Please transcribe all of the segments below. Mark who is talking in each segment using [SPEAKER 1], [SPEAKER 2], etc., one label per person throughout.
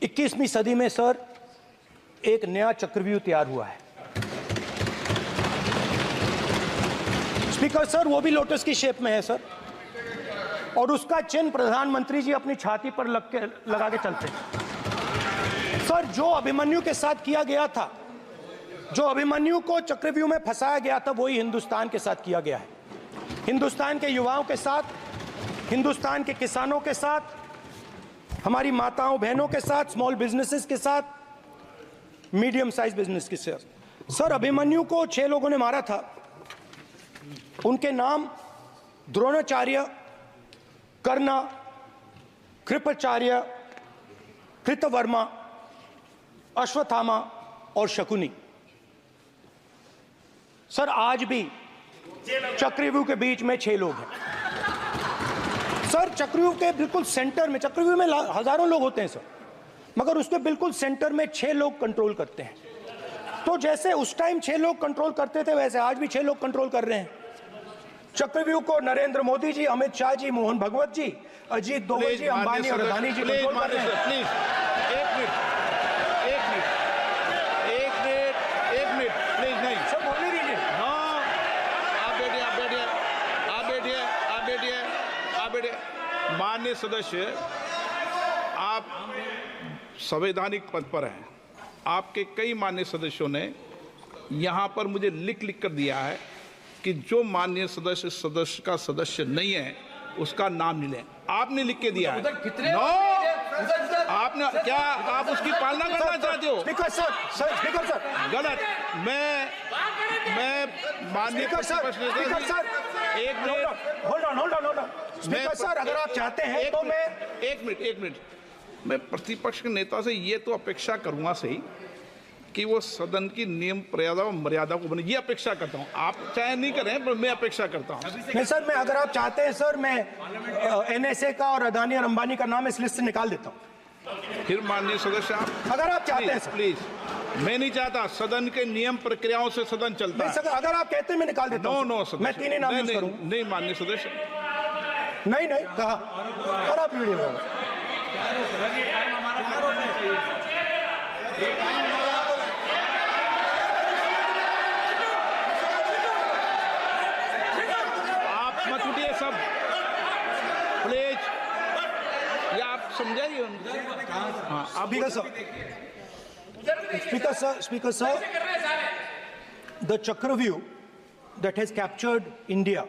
[SPEAKER 1] 21वीं सदी में सर एक नया चक्रव्यूह तैयार हुआ है। स्पीकर सर, वो भी लोटस की शेप में है सर, और उसका चिन्ह प्रधानमंत्री जी अपनी छाती पर लगा के चलते हैं। सर, जो अभिमन्यु के साथ किया गया था, जो अभिमन्यु को चक्रव्यूह में फंसाया गया था, वही हिंदुस्तान के साथ किया गया है। हिंदुस्तान के युवाओं के साथ, हिंदुस्तान के किसानों के साथ, हमारी माताओं बहनों के साथ, स्मॉल बिजनेसेस के साथ, मीडियम साइज बिजनेस के साथ। सर, अभिमन्यु को 6 लोगों ने मारा था। उनके नाम द्रोणाचार्य, कर्ण, कृपाचार्य, कृतवर्मा, अश्वत्थामा और शकुनी। सर, आज भी चक्रव्यूह के बीच में 6 लोग हैं। सर, चक्रव्यूह के बिल्कुल सेंटर में, चक्रव्यूह में हजारों लोग होते हैं सर, मगर उसके बिल्कुल सेंटर में 6 लोग कंट्रोल करते हैं। तो जैसे उस टाइम 6 लोग कंट्रोल करते थे, वैसे आज भी 6 लोग कंट्रोल कर रहे हैं चक्रव्यूह को। नरेंद्र मोदी जी, अमित शाह जी, मोहन भगवत जी, अजीत दोवल जी, अंबानी और अदानी जी कंट्रोल कर रहे हैं।
[SPEAKER 2] प्लीज एक मिनट प्लीज। नहीं
[SPEAKER 1] सर, बोलने दीजिए।
[SPEAKER 2] हाँ, आप बैठिए। माननीय सदस्य, आप संवैधानिक पद पर हैं। आपके कई माननीय सदस्यों ने यहाँ पर मुझे लिख कर दिया है कि जो माननीय सदस्य का सदस्य नहीं है उसका नाम नहीं लें। आपने लिख के दिया है। नो, आपने क्या, आप उसकी पालना करना चाहते हो?
[SPEAKER 1] स्पीकर सर,
[SPEAKER 2] गलत। मैं माननीय
[SPEAKER 1] एक minute, hold on. Speaker sir, अगर आप चाहते हैं तो मैं
[SPEAKER 2] एक मिनट मैं प्रतिपक्ष के नेता से ये तो अपेक्षा करूंगा सही कि वो सदन की नियम मर्यादा को बने, ये अपेक्षा करता हूं। आप चाहे नहीं करें, पर मैं अपेक्षा करता हूं।
[SPEAKER 1] नहीं सर, मैं, अगर आप चाहते हैं सर, मैं एनएसए का और अदानी और अंबानी का नाम इस लिस्ट से निकाल देता हूं।
[SPEAKER 2] फिर माननीय सदस्य, आप
[SPEAKER 1] अगर आप चाहते हैं सर।
[SPEAKER 2] प्लीज, मैं नहीं चाहता। सदन के नियम प्रक्रियाओं से सदन चलता है।
[SPEAKER 1] सर, अगर आप कहते हैं मैं निकाल देता हूं।
[SPEAKER 2] नो
[SPEAKER 1] मैं 3 ही नाम यूज करूंगा।
[SPEAKER 2] नहीं माननीय सदस्य,
[SPEAKER 1] नहीं कहा, और आप वीडियो में
[SPEAKER 2] सब प्लीज, या आप समझाइए। हाँ,
[SPEAKER 1] Speaker sir, the Chakravyuh that has captured India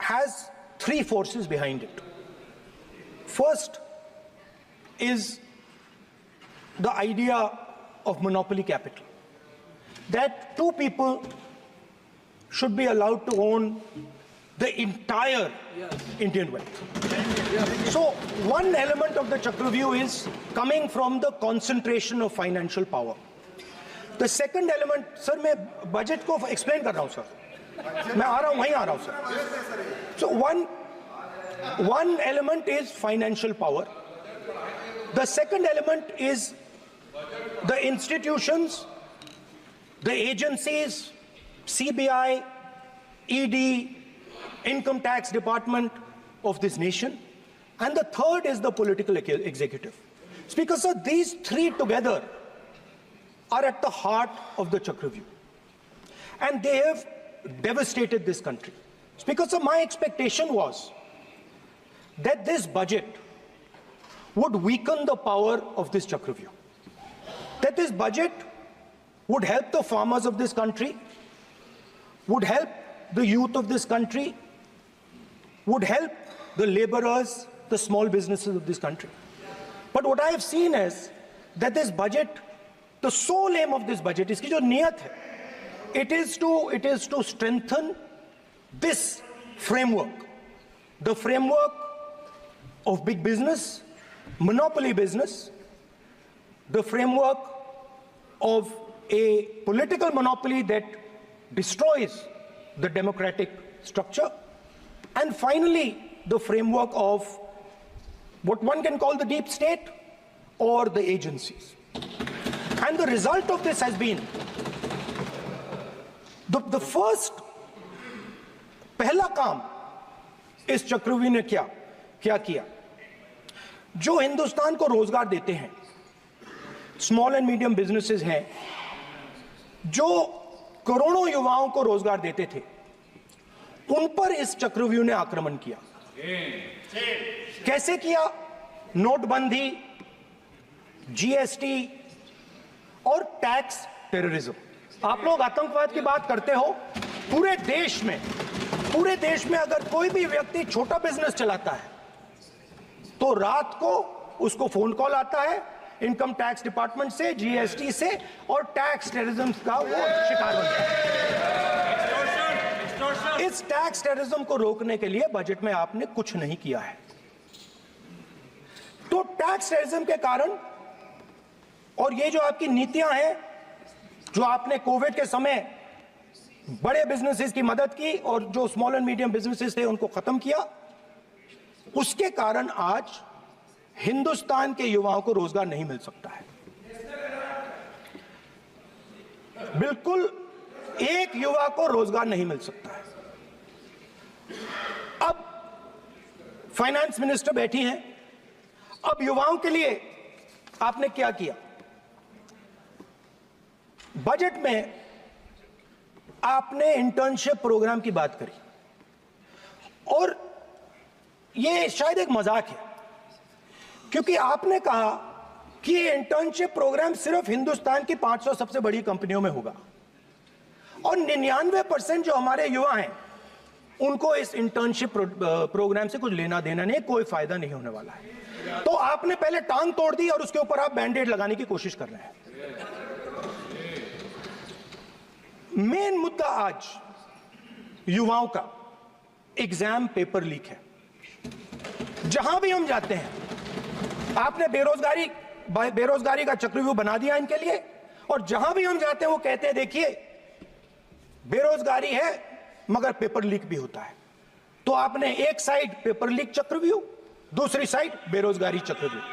[SPEAKER 1] has 3 forces behind it. First is the idea of monopoly capital, that 2 people should be allowed to own the entire Indian wealth. So one element of the Chakravyuh is coming from the concentration of financial power. The second element, sir, मैं budget को explain कर रहा हूं sir, मैं आ रहा हूं, वहीं आ रहा हूं sir. So one element is financial power. The second element is the institutions, the agencies, CBI, ED, Income Tax Department of this nation, and the third is the political executive. Speaker sir, these 3 together are at the heart of the Chakravyuh, and they have devastated this country. Speaker sir, my expectation was that this budget would weaken the power of this Chakravyuh, that this budget would help the farmers of this country, would help the youth of this country, would help the laborers, the small businesses of this country. But what I have seen is that this budget, the sole aim of this budget, iski jo niyat hai, it is to strengthen this framework, the framework of big business, monopoly business, the framework of a political monopoly that destroys the democratic structure, and finally the framework of what one can call the deep state or the agencies. And the result of this has been the first पहला काम इस चक्रव्यूह ने क्या किया, जो हिंदुस्तान को रोजगार देते हैं, स्मॉल एंड मीडियम बिजनेसेस हैं, जो करोड़ों युवाओं को रोजगार देते थे, उन पर इस चक्रव्यूह ने आक्रमण किया। कैसे किया? नोटबंदी, जीएसटी और टैक्स टेररिज्म। आप लोग आतंकवाद की बात करते हो, पूरे देश में अगर कोई भी व्यक्ति छोटा बिजनेस चलाता है तो रात को उसको फोन कॉल आता है इनकम टैक्स डिपार्टमेंट से, जीएसटी से, और टैक्स टेररिज्म का वो शिकार बनता है। इस टैक्स टेररिज्म को रोकने के लिए बजट में आपने कुछ नहीं किया है। तो टैक्स टेररिज्म के कारण और ये जो आपकी नीतियां हैं, जो आपने कोविड के समय बड़े बिजनेसेस की मदद की और जो स्मॉल एंड मीडियम बिजनेसेस थे उनको खत्म किया, उसके कारण आज हिंदुस्तान के युवाओं को रोजगार नहीं मिल सकता है। बिल्कुल एक युवा को रोजगार नहीं मिल सकता है। अब फाइनेंस मिनिस्टर बैठी हैं, अब युवाओं के लिए आपने क्या किया? बजट में आपने इंटर्नशिप प्रोग्राम की बात करी और यह शायद एक मजाक है, क्योंकि आपने कहा कि ये इंटर्नशिप प्रोग्राम सिर्फ हिंदुस्तान की 500 सबसे बड़ी कंपनियों में होगा और 99% जो हमारे युवा हैं उनको इस इंटर्नशिप प्रोग्राम से कुछ लेना देना नहीं, कोई फायदा नहीं होने वाला है। तो आपने पहले टांग तोड़ दी और उसके ऊपर आप बैंडेड लगाने की कोशिश कर रहे हैं। मेन मुद्दा आज युवाओं का एग्जाम पेपर लीक है। जहां भी हम जाते हैं, आपने बेरोजगारी का चक्रव्यूह बना दिया इनके लिए, और जहां भी हम जाते हैं वो कहते हैं देखिए बेरोजगारी है मगर पेपर लीक भी होता है। तो आपने एक साइड पेपर लीक चक्रव्यूह, दूसरी साइड बेरोजगारी चक्रव्यूह।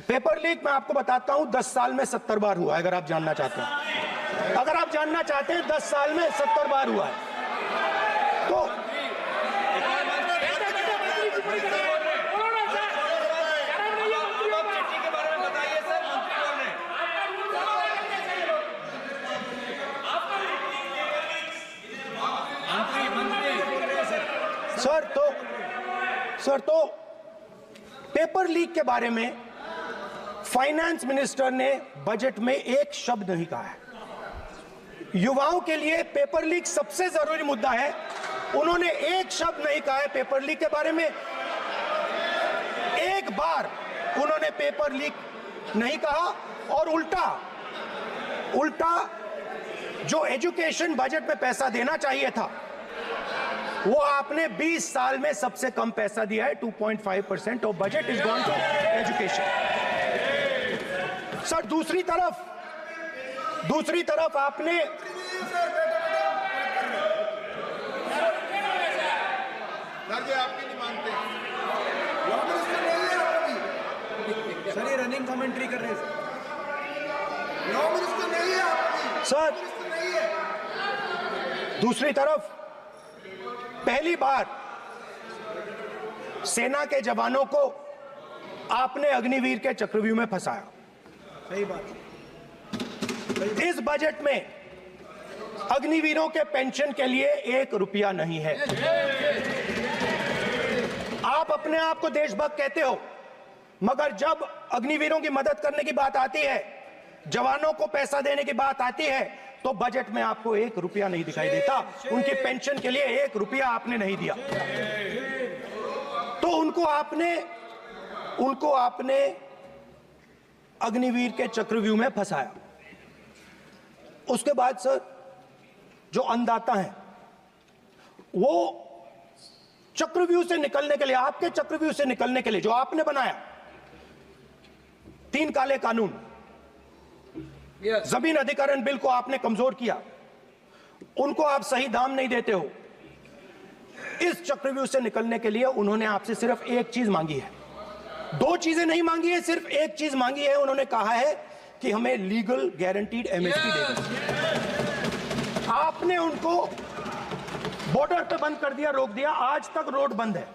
[SPEAKER 1] पेपर लीक मैं आपको बताता हूं 10 साल में 70 बार हुआ है। अगर आप जानना चाहते हैं, 10 साल में 70 बार हुआ है। तो सर तो पेपर लीक के बारे में फाइनेंस मिनिस्टर ने बजट में एक शब्द नहीं कहा है। युवाओं के लिए पेपर लीक सबसे जरूरी मुद्दा है, उन्होंने एक शब्द नहीं कहा है पेपर लीक के बारे में। एक बार उन्होंने पेपर लीक नहीं कहा और उल्टा जो एजुकेशन बजट में पैसा देना चाहिए था वो आपने 20 साल में सबसे कम पैसा दिया है। 2.5% of budget is gone to education. Sir दूसरी तरफ आपने
[SPEAKER 3] आपकी नहीं मानते सर, ये रनिंग कमेंट्री कर रहे हैं
[SPEAKER 1] सर। दूसरी तरफ पहली बार सेना के जवानों को आपने अग्निवीर के चक्रव्यूह में फंसाया।
[SPEAKER 3] सही बात।
[SPEAKER 1] इस बजट में अग्निवीरों के पेंशन के लिए 1 रुपया नहीं है। आप अपने आप को देशभक्त कहते हो, मगर जब अग्निवीरों की मदद करने की बात आती है, जवानों को पैसा देने की बात आती है, तो बजट में आपको 1 रुपया नहीं दिखाई देता। उनकी पेंशन के लिए 1 रुपया आपने नहीं दिया। तो उनको आपने अग्निवीर के चक्रव्यूह में फंसाया। उसके बाद सर जो अन्नदाता हैं वो चक्रव्यूह से निकलने के लिए, आपके चक्रव्यूह से निकलने के लिए जो आपने बनाया 3 काले कानून, जमीन अधिग्रहण बिल को आपने कमजोर किया, उनको आप सही दाम नहीं देते हो। इस चक्रव्यूह से निकलने के लिए उन्होंने आपसे सिर्फ एक चीज मांगी है, 2 चीजें नहीं मांगी है, सिर्फ एक चीज मांगी है। उन्होंने कहा है कि हमें लीगल गारंटीड एमएसपी दे दो। आपने उनको बॉर्डर पे बंद कर दिया, रोक दिया, आज तक रोड बंद है।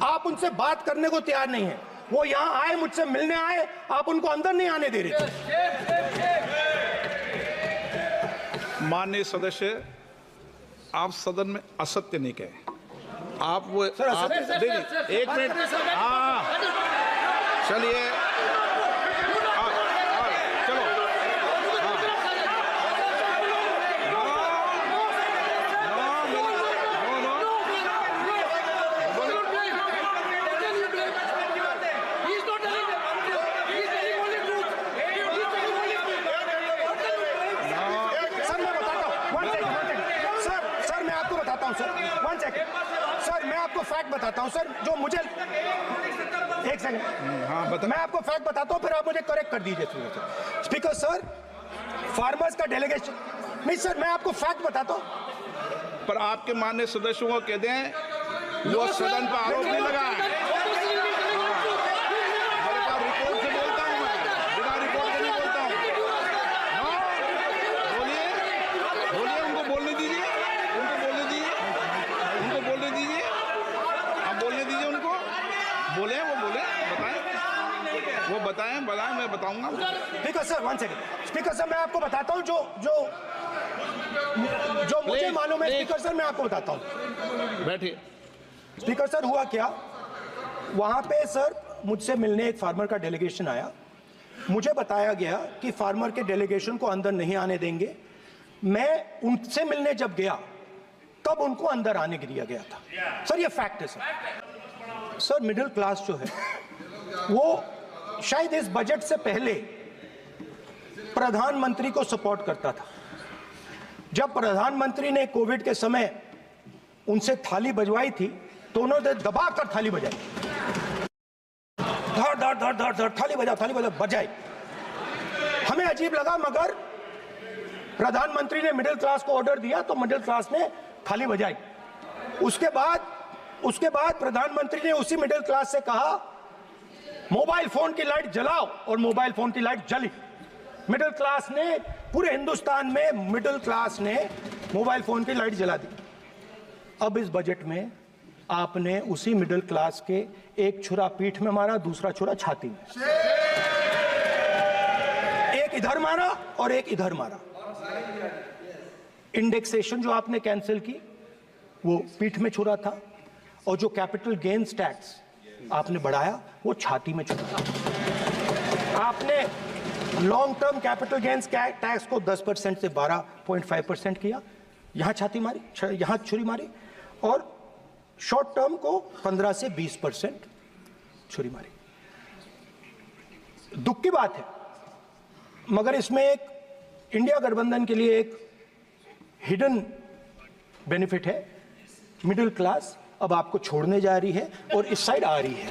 [SPEAKER 1] आप उनसे बात करने को तैयार नहीं है। वो यहां आए, मुझसे मिलने आए, आप उनको अंदर नहीं आने दे रहे थे।
[SPEAKER 2] माननीय सदस्य, आप सदन में असत्य नहीं कहे। आप वो
[SPEAKER 1] सर,
[SPEAKER 2] आप देखिए, एक मिनट, हाँ चलिए, चलो,
[SPEAKER 1] सर मैं आपको बताता हूं सर, वन सेकंड सर, मैं आपको फैक्ट बताता हूं सर, जो मुझे, एक सेकंड,
[SPEAKER 2] हाँ बता।
[SPEAKER 1] मैं आपको फैक्ट बताता हूं, फिर आप मुझे करेक्ट कर दीजिए। स्पीकर सर, फार्मर्स का डेलीगेशन, नहीं सर, मैं आपको फैक्ट बताता हूं।
[SPEAKER 2] पर आपके माननीय सदस्यों को कह दें वो सदन पर आरोप नहीं लगाए। रिपोर्ट से बोलता हूं मैं, बिना रिपोर्ट के नहीं बोलता हूं। हाँ, बोलिए बोलिए, उनको बोलने दीजिए, उनको बोलने दीजिए, उनको बोलने दीजिए, आप बोलने दीजिए उनको, बोले वो बोले, बताएं, वो बताएं, मैं बताऊंगा।
[SPEAKER 1] Speaker sir, one second, speaker sir, मैं आपको बताता हूं जो मुझे मालूम है। स्पीकर सर, मैं आपको बताता हूं।
[SPEAKER 2] बैठिए।
[SPEAKER 1] स्पीकर सर, हुआ क्या, वहां पे सर मुझसे मिलने एक फार्मर का डेलीगेशन आया। मुझे बताया गया कि फार्मर के डेलीगेशन को अंदर नहीं आने देंगे। मैं उनसे मिलने जब गया तब उनको अंदर आने के दिया गया था। सर ये फैक्ट है सर, मिडिल क्लास जो है वो शायद इस बजट से पहले प्रधानमंत्री को सपोर्ट करता था। जब प्रधानमंत्री ने कोविड के समय उनसे थाली बजवाई थी तो उन्होंने दबाकर थाली बजाई, धड़ धड़ धड़ धड़ धड़, थाली बजा बजाई। हमें अजीब लगा, मगर प्रधानमंत्री ने मिडिल क्लास को ऑर्डर दिया तो मिडिल क्लास ने थाली बजाई। उसके बाद प्रधानमंत्री ने उसी मिडिल क्लास से कहा मोबाइल फोन की लाइट जलाओ, और मोबाइल फोन की लाइट जली। मिडिल क्लास ने, पूरे हिंदुस्तान में मिडिल क्लास ने मोबाइल फोन की लाइट जला दी। अब इस बजट में आपने उसी मिडिल क्लास के एक छुरा पीठ में मारा, दूसरा छुरा छाती में, एक इधर मारा और एक इधर मारा। इंडेक्सेशन जो आपने कैंसिल की वो पीठ में छुरा था, और जो कैपिटल गेन्स टैक्स आपने बढ़ाया वो छाती में छुरा था। आपने long term capital gains tax को 10% से 12.5% किया, यहां छाती मारी, यहां छुरी मारी, और शॉर्ट टर्म को 15 से 20% छुरी मारी। दुख की बात है, मगर इसमें एक इंडिया गठबंधन के लिए एक हिडन बेनिफिट है। मिडिल क्लास अब आपको छोड़ने जा रही है और इस साइड आ रही है।